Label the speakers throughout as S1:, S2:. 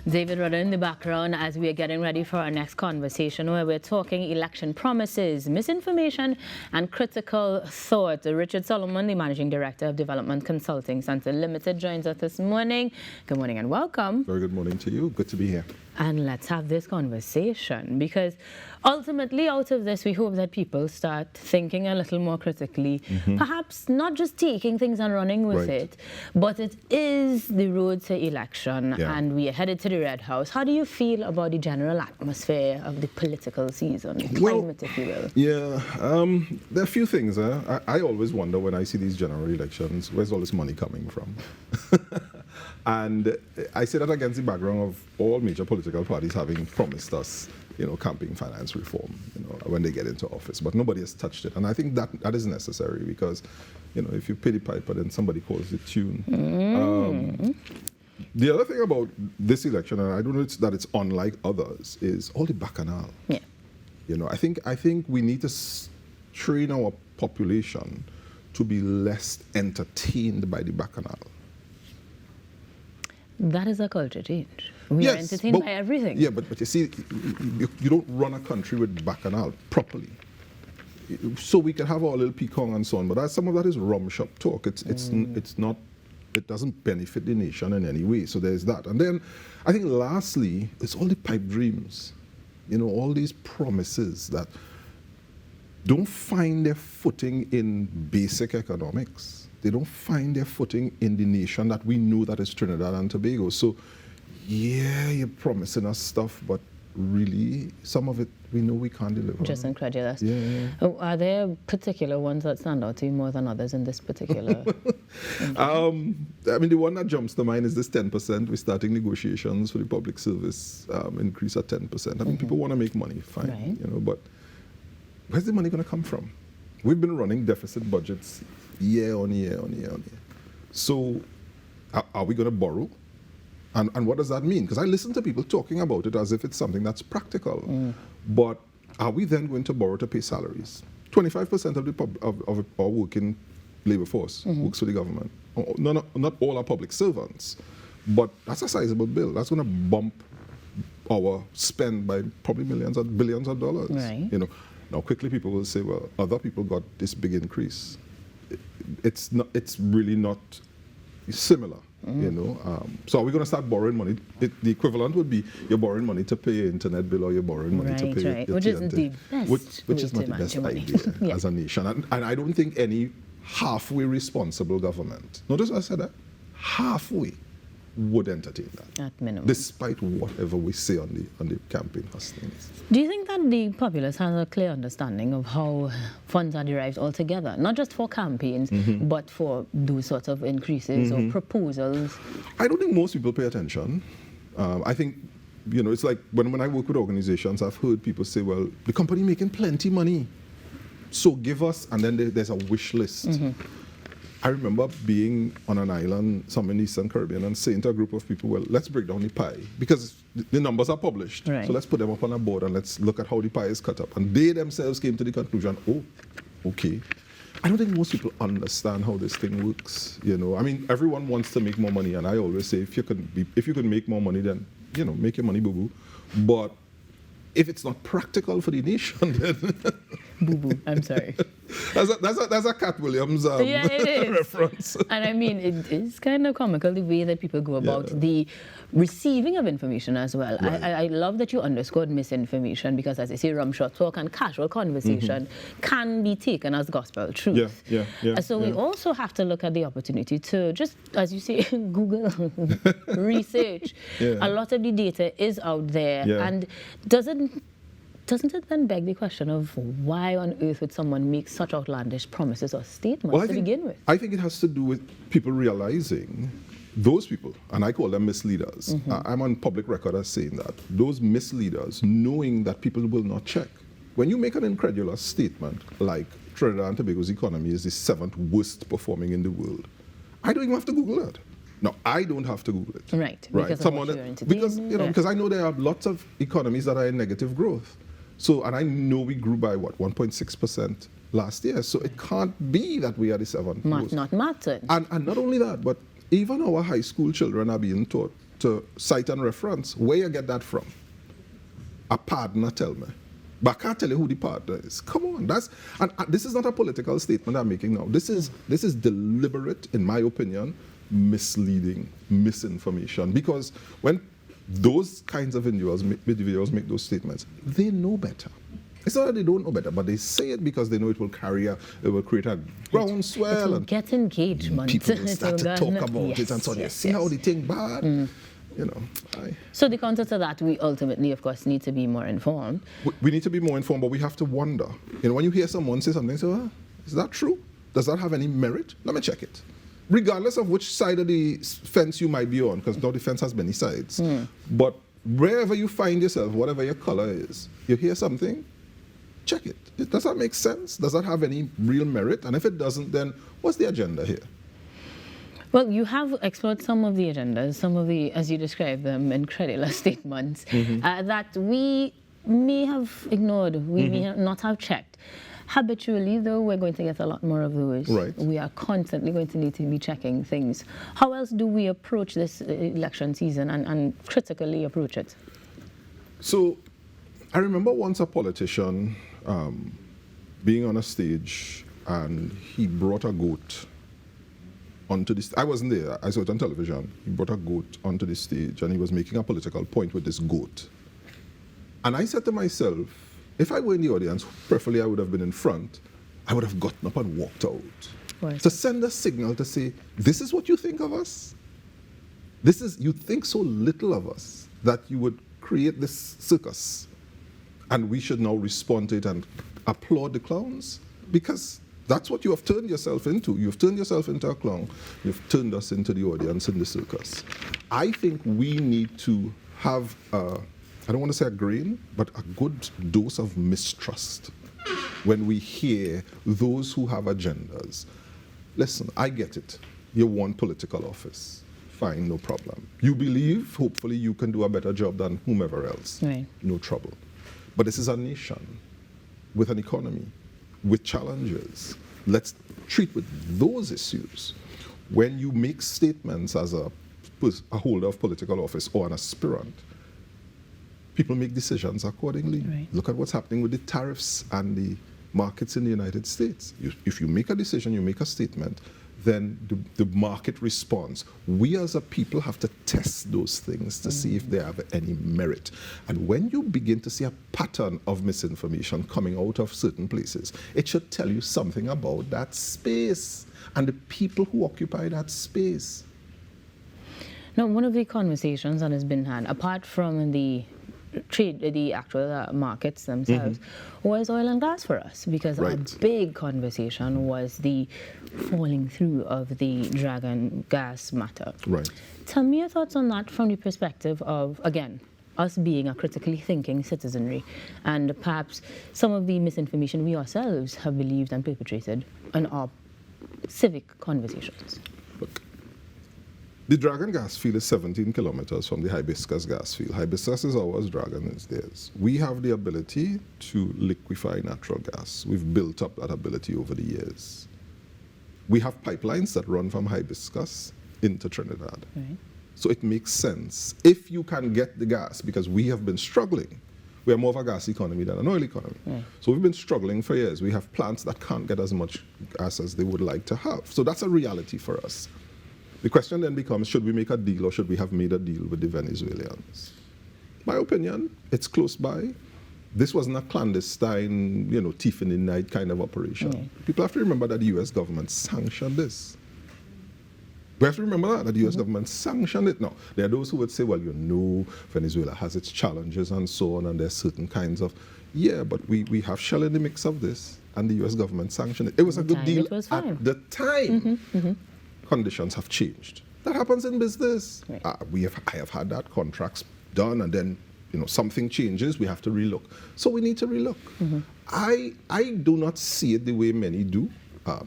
S1: David Rudder in the background as we are getting ready for our next conversation where we're talking election promises, misinformation and critical thought. Richard Solomon, the Managing Director of Development Consulting Center Limited, joins us this morning. Good morning and welcome.
S2: Very good morning to you. Good to be here.
S1: And let's have this conversation because ultimately out of this we hope that people start thinking a little more critically, perhaps not just taking things and running with it, but it is the road to election and we are headed to the Red House. How do you feel about the general atmosphere of the political season, climate, if you will?
S2: Yeah, there are a few things. I always wonder when I see these general elections, where's all this money coming from? And I say that against the background of all major political parties having promised us, campaign finance reform, when they get into office. But nobody has touched it. And I think that is necessary because, if you pay the piper, then somebody calls the tune. The other thing about this election, and I don't know that it's unlike others, is all the bacchanal.
S1: Yeah.
S2: I think we need to train our population to be less entertained by the bacchanal.
S1: That is a culture change. We are entertained by everything.
S2: Yeah, but you see, you don't run a country with bacchanal properly. So we can have our little pecan and so on, but some of that is rum shop talk. It's not. It doesn't benefit the nation in any way. So there's that. And then I think lastly, it's all the pipe dreams. All these promises that don't find their footing in basic economics. They don't find their footing in the nation that we know that is Trinidad and Tobago. So, yeah, you're promising us stuff, but really, some of it we know we can't deliver.
S1: Just incredulous.
S2: Yeah.
S1: Are there particular ones that stand out to you more than others in this particular?
S2: The one that jumps to mind is this 10%. We're starting negotiations for the public service increase at 10%. I mean, people want to make money, fine,
S1: right.
S2: But where's the money going to come from? We've been running deficit budgets year on year on year on year. So are we going to borrow? And what does that mean? Because I listen to people talking about it as if it's something that's practical. But are we then going to borrow to pay salaries? 25% of our working labor force works for the government. Not all are public servants, but that's a sizable bill. That's going to bump our spend by probably millions or billions of dollars.
S1: Right.
S2: Now quickly people will say, well, other people got this big increase. It's really not similar. So are we going to start borrowing money? The equivalent would be you're borrowing money to pay your internet bill or you're borrowing money to pay your
S1: which isn't the best
S2: which is not the best idea as a nation. And I don't think any halfway responsible government, notice I said that, halfway would entertain that.
S1: At minimum.
S2: Despite whatever we say on the campaign hustings.
S1: Do you think that the populace has a clear understanding of how funds are derived altogether, not just for campaigns, but for those sorts of increases or proposals?
S2: I don't think most people pay attention. I think, it's like when I work with organizations, I've heard people say, well, the company making plenty money, so give us, and then there's a wish list. I remember being on an island, some in Eastern Caribbean, and saying to a group of people, well, let's break down the pie, because the numbers are published.
S1: Right.
S2: So let's put them up on a board and let's look at how the pie is cut up. And they themselves came to the conclusion, oh, okay. I don't think most people understand how this thing works. Everyone wants to make more money, and I always say, if you can make more money, then, make your money, boo-boo. But if it's not practical for the nation, then
S1: boo-boo, I'm sorry.
S2: That's a Cat Williams reference.
S1: And it is kind of comical the way that people go about the receiving of information as well.
S2: Right.
S1: I love that you underscored misinformation because, as I say, rum shot talk and casual conversation can be taken as gospel truth. So we also have to look at the opportunity to just, as you say, Google, research. A lot of the data is out there, and doesn't it then beg the question of why on earth would someone make such outlandish promises or statements to begin with?
S2: I think it has to do with people realizing, those people, and I call them misleaders, I'm on public record as saying that, those misleaders knowing that people will not check. When you make an incredulous statement like Trinidad and Tobago's economy is the 7th worst performing in the world, I don't even have to Google that. No, I don't have to Google it.
S1: Right. Because
S2: I know there are lots of economies that are in negative growth. So, and I know we grew by 1.6% last year. So it can't be that we are the 7th.
S1: Not matter.
S2: And not only that, but even our high school children are being taught to cite and reference. Where you get that from? A partner tell me. But I can't tell you who the partner is. Come on, and this is not a political statement I'm making now. This is deliberate, in my opinion, misleading, misinformation. Because when those kinds of individuals make those statements, they know better. It's not that they don't know better, but they say it because they know it will create a groundswell.
S1: It will get engagement.
S2: People will start to talk about it, and so you see how they think bad. You know.
S1: So the counter to that, we ultimately, of course, need to be more informed.
S2: We need to be more informed, but we have to wonder. You know, when you hear someone say something, so is that true? Does that have any merit? Let me check it. Regardless of which side of the fence you might be on, because now the fence has many sides. But wherever you find yourself, whatever your color is, you hear something, check it. Does that make sense? Does that have any real merit? And if it doesn't, then what's the agenda here?
S1: Well, you have explored some of the agendas, some of the, as you describe them, incredulous statements that we may have ignored, we may not have checked. Habitually, though, we're going to get a lot more of those.
S2: Right.
S1: We are constantly going to need to be checking things. How else do we approach this election season and critically approach it?
S2: So, I remember once a politician being on a stage, and he brought a goat onto this. I wasn't there. I saw it on television. He brought a goat onto the stage, and he was making a political point with this goat. And I said to myself, if I were in the audience, preferably I would have been in front, I would have gotten up and walked out.
S1: Right.
S2: To send a signal to say, this is what you think of us? You think so little of us that you would create this circus, and we should now respond to it and applaud the clowns? Because that's what you have turned yourself into. You've turned yourself into a clown. You've turned us into the audience in the circus. I think we need to have, I don't want to say a grain, but a good dose of mistrust when we hear those who have agendas. Listen, I get it. You want political office. Fine, no problem. You believe, hopefully, you can do a better job than whomever else.
S1: Right.
S2: No trouble. But this is a nation with an economy, with challenges. Let's treat with those issues. When you make statements as a holder of political office or an aspirant, people make decisions accordingly.
S1: Right.
S2: Look at what's happening with the tariffs and the markets in the United States. If you make a decision, you make a statement, then the market responds. We as a people have to test those things to see if they have any merit. And when you begin to see a pattern of misinformation coming out of certain places, it should tell you something about that space and the people who occupy that space.
S1: Now, one of the conversations that has been had, apart from the actual markets themselves, was oil and gas for us, because a big conversation was the falling through of the Dragon gas matter.
S2: Right.
S1: Tell me your thoughts on that from the perspective of, again, us being a critically thinking citizenry, and perhaps some of the misinformation we ourselves have believed and perpetrated in our civic conversations.
S2: Look, the Dragon gas field is 17 kilometers from the Hibiscus gas field. Hibiscus is ours, Dragon is theirs. We have the ability to liquefy natural gas. We've built up that ability over the years. We have pipelines that run from Hibiscus into Trinidad.
S1: Right.
S2: So it makes sense. If you can get the gas, because we have been struggling. We are more of a gas economy than an oil economy. Right. So we've been struggling for years. We have plants that can't get as much gas as they would like to have. So that's a reality for us. The question then becomes, should we make a deal, or should we have made a deal with the Venezuelans? My opinion, it's close by. This wasn't a clandestine, thief in the night kind of operation. People have to remember that the U.S. government sanctioned this. We have to remember that the U.S. government sanctioned it. Now, there are those who would say, well, Venezuela has its challenges and so on, and there's certain kinds of, but we have shell in the mix of this, and the U.S. government sanctioned it. It was a good deal at the time. Conditions have changed. That happens in business. Right. I have had that, contracts done, and then something changes, we have to relook. So we need to relook. I do not see it the way many do.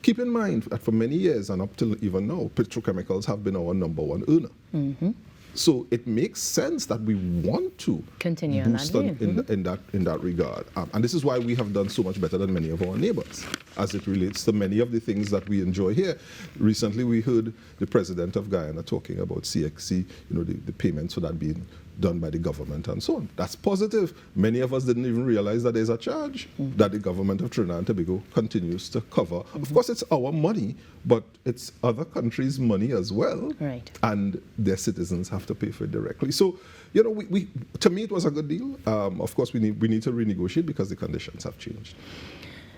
S2: Keep in mind that for many years and up till even now, petrochemicals have been our #1 earner. So it makes sense that we want to
S1: continue
S2: boost in that regard. And this is why we have done so much better than many of our neighbors as it relates to many of the things that we enjoy here. Recently, we heard the president of Guyana talking about CXC, the payments for that being done by the government and so on. That's positive. Many of us didn't even realize that there's a charge that the government of Trinidad and Tobago continues to cover. Of course, it's our money, but it's other countries' money as well.
S1: Right.
S2: And their citizens have to pay for it directly. So, to me, it was a good deal. Of course, we need to renegotiate because the conditions have changed.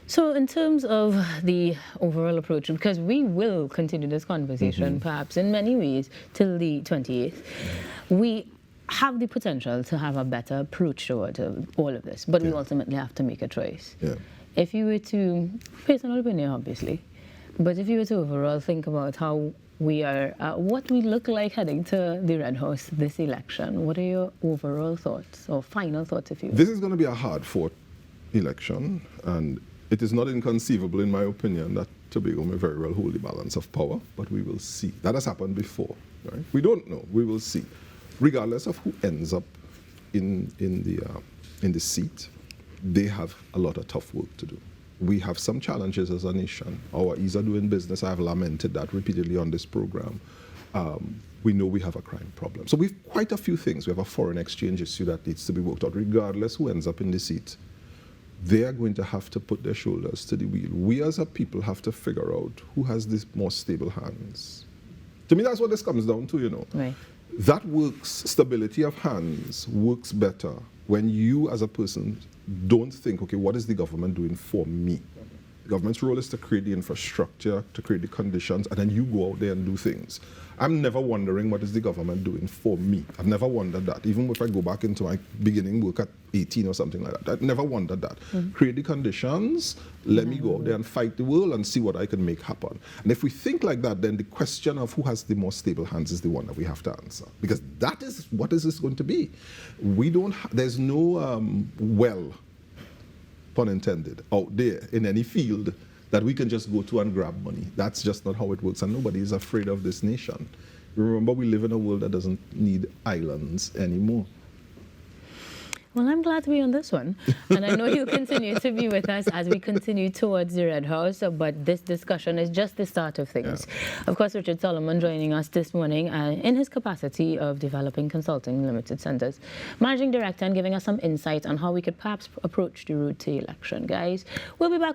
S1: So in terms of the overall approach, because we will continue this conversation perhaps in many ways till the 28th, we have the potential to have a better approach toward all of this, but we ultimately have to make a choice.
S2: Yeah.
S1: If you were to, personal opinion obviously, but if you were to overall think about how we are, what we look like heading to the Red House this election, what are your overall thoughts or final thoughts, if you will?
S2: This is going to be a hard-fought election, and it is not inconceivable, in my opinion, that Tobago may very well hold the balance of power, but we will see. That has happened before, right? We don't know. We will see. Regardless of who ends up in the seat, they have a lot of tough work to do. We have some challenges as a nation. Our ease of doing business, I have lamented that repeatedly on this program. We know we have a crime problem. So we have quite a few things. We have a foreign exchange issue that needs to be worked out, regardless who ends up in the seat. They are going to have to put their shoulders to the wheel. We as a people have to figure out who has these more stable hands. To me, that's what this comes down to,
S1: Right.
S2: That works, stability of hands works better when you as a person don't think, okay, what is the government doing for me? The government's role is to create the infrastructure, to create the conditions, and then you go out there and do things. I'm never wondering what is the government doing for me. I've never wondered that. Even if I go back into my beginning work at 18 or something like that, I've never wondered that. Create the conditions, let me go out there and fight the world and see what I can make happen. And if we think like that, then the question of who has the more stable hands is the one that we have to answer. Because that is, what is this going to be? There's no well, pun intended, out there in any field that we can just go to and grab money. That's just not how it works, and nobody is afraid of this nation. Remember, we live in a world that doesn't need islands anymore.
S1: Well, I'm glad to be on this one. And I know you'll continue to be with us as we continue towards the Red House, but this discussion is just the start of things. Yeah. Of course, Richard Solomon joining us this morning in his capacity of Developing Consulting Limited Centers, Managing Director, and giving us some insight on how we could perhaps approach the route to election. Guys, we'll be back